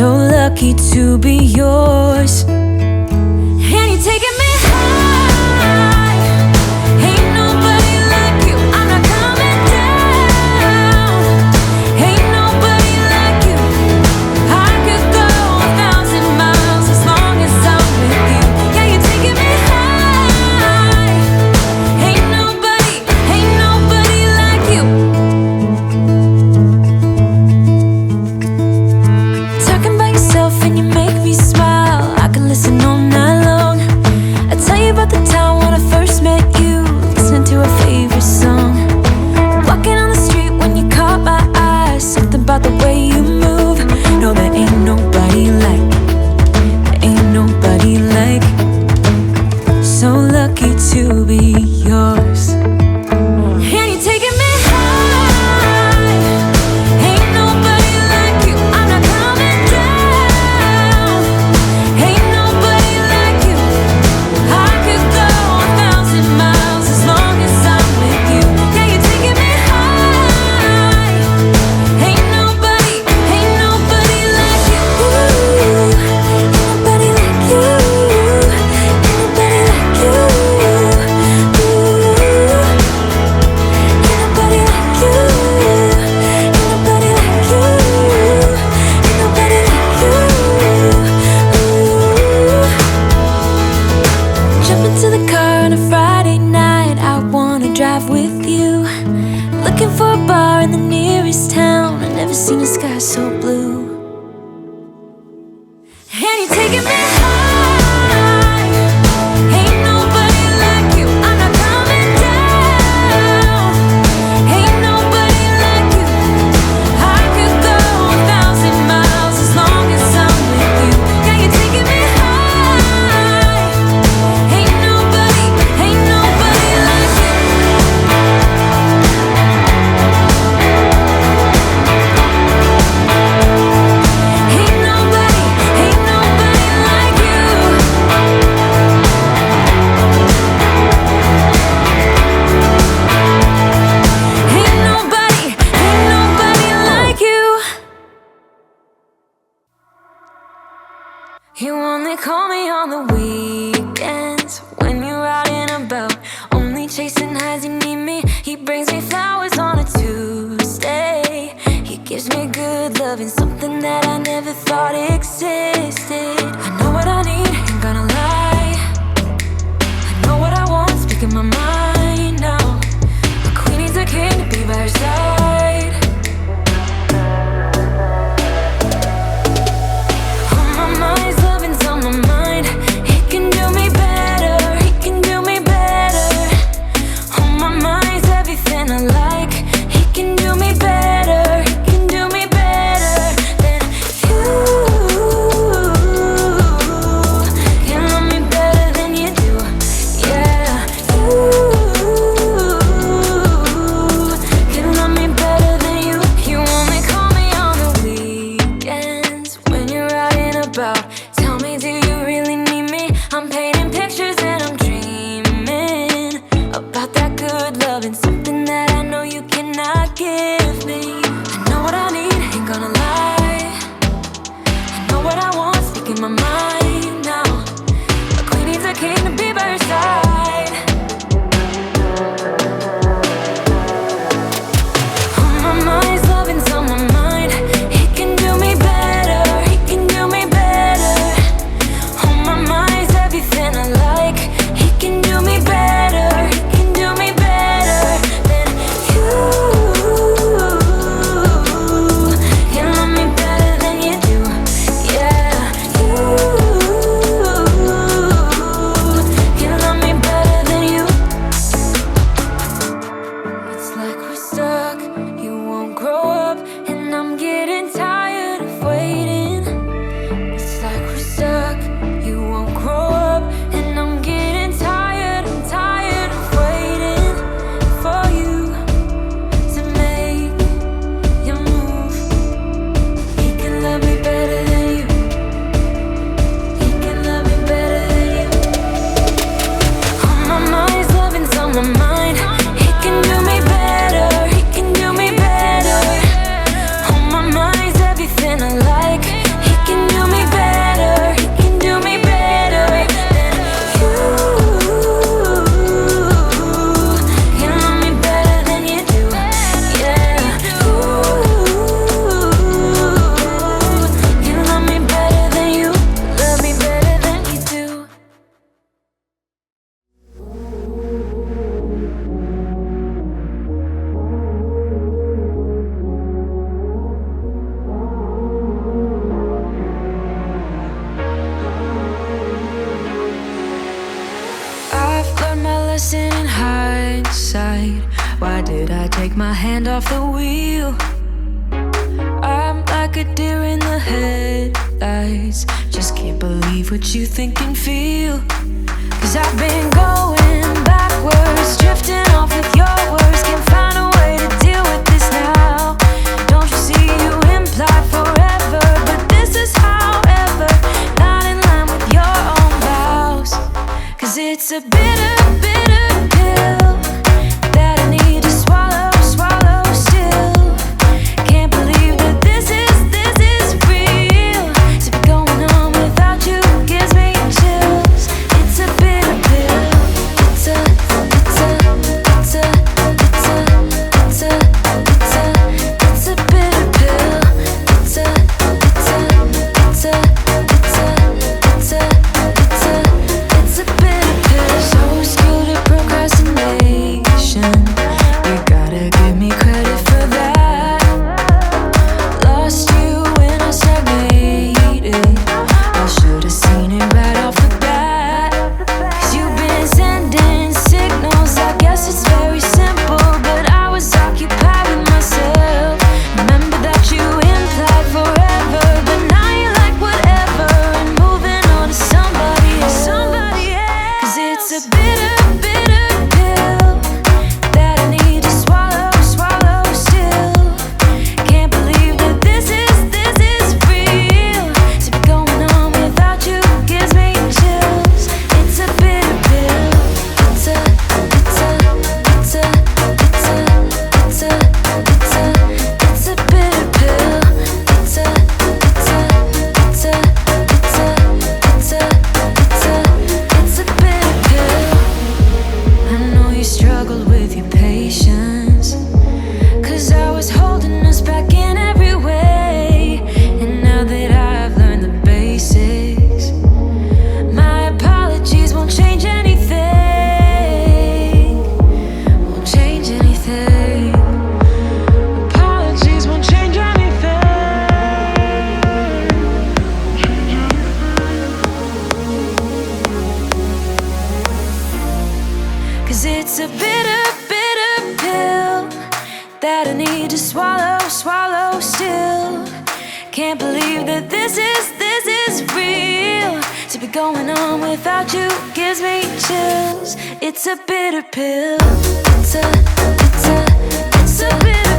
So lucky to be yours. And you're taking me high. Ain't nobody like you. I'm not coming down. Ain't nobody like you. I could go 1,000 miles as long as I'm with you. Yeah, you're taking me high. Ain't nobody like you. Talking by yourself and you make me smile. I can listen all night long. I tell you about the time when I first met you, listening to our favorite song. Walking on the street when you caught my eyes. Something about the way you move. No, there ain't nobody like. There ain't nobody like. So lucky to be yours. And you're taking me high. Ain't nobody like you. I'm not coming down. Ain't nobody like you. I could go 1,000 miles as long as I'm with you. Yeah, you're taking me high. Ain't nobody like you. Ain't nobody like you. Ain't nobody like you. Ain't nobody like you. Ain't nobody like you. Ain't nobody like you. Jump into the car on a Friday night. I wanna drive with you. Looking for a bar in the nearest town. I've never seen a sky so blue. And you're taking me high. Ain't nobody like you. I'm not coming down. Ain't nobody like you. I could go 1,000 miles as long as I'm with you. Yeah, you're taking me high. Ain't nobody like you. Ain't nobody like you. Ain't nobody like you. You only call me on the weekends when you're out and about, only chasing highs. You need me. He brings me flowers on a Tuesday. He gives me good love and something that I never thought existed. I know what I need, ain't gonna lie. I know what I want, speaking my mind now. A queen needs a king to be by her side. On my mind's loving's on my mind. He can do me better. He can do me better. On my mind's everything I like. He can do me better. He can do me better than you. Can love me better than you do. Yeah, you can love me better than you. You only call me on the weekends when you're out and about. Tell me, do you really need me? I'm painting pictures and I'm dreaming about that good love and something that I know you cannot give me. I know what I need, ain't gonna lie. I know what I want, speaking my mind now. A queen needs a king to be by her side. On my mind's loving's on my mind. He can do me better. He can do me better. Why did I take my hand off the wheel? I'm like a deer in the headlights. Just can't believe what you think and feel. 'Cause I've been going backwards, drifting off with your words. Can't find a way to deal with this now. Don't you see you imply forever, but this is however, not in line with your own vows. 'Cause it's a bitter, bitter pill that I need to swallow, swallow still. Can't believe that this is real. To be going on without you gives me chills. It's a bitter pill. It's a bitter pill. It's a bitter pill. So skilled at procrastination. You gotta give me credit for that. Lost you when I stagnated. I should've seen it right off the bat. 'Cause you've been sending signals. I guess it's very simple, but I was occupied with myself. Remember that you implied forever, but now you're like whatever and moving on to somebody else. 'Cause it's a bitter, bitter pill that I need to swallow, swallow still. Can't believe that this is real. To be going on without you gives me chills. It's a bitter pill. It's a bitter pill. It's a bitter pill. I know you struggled with your patience, 'cause I was holding us back in every way. And now that I've learned the basics, my apologies won't change anything. Won't change anything. Apologies won't change anything. 'Cause it's a bitter, bitter pill that I need to swallow, swallow still. Can't believe that this is real. To be going on without you gives me chills. It's a bitter pill. It's a bitter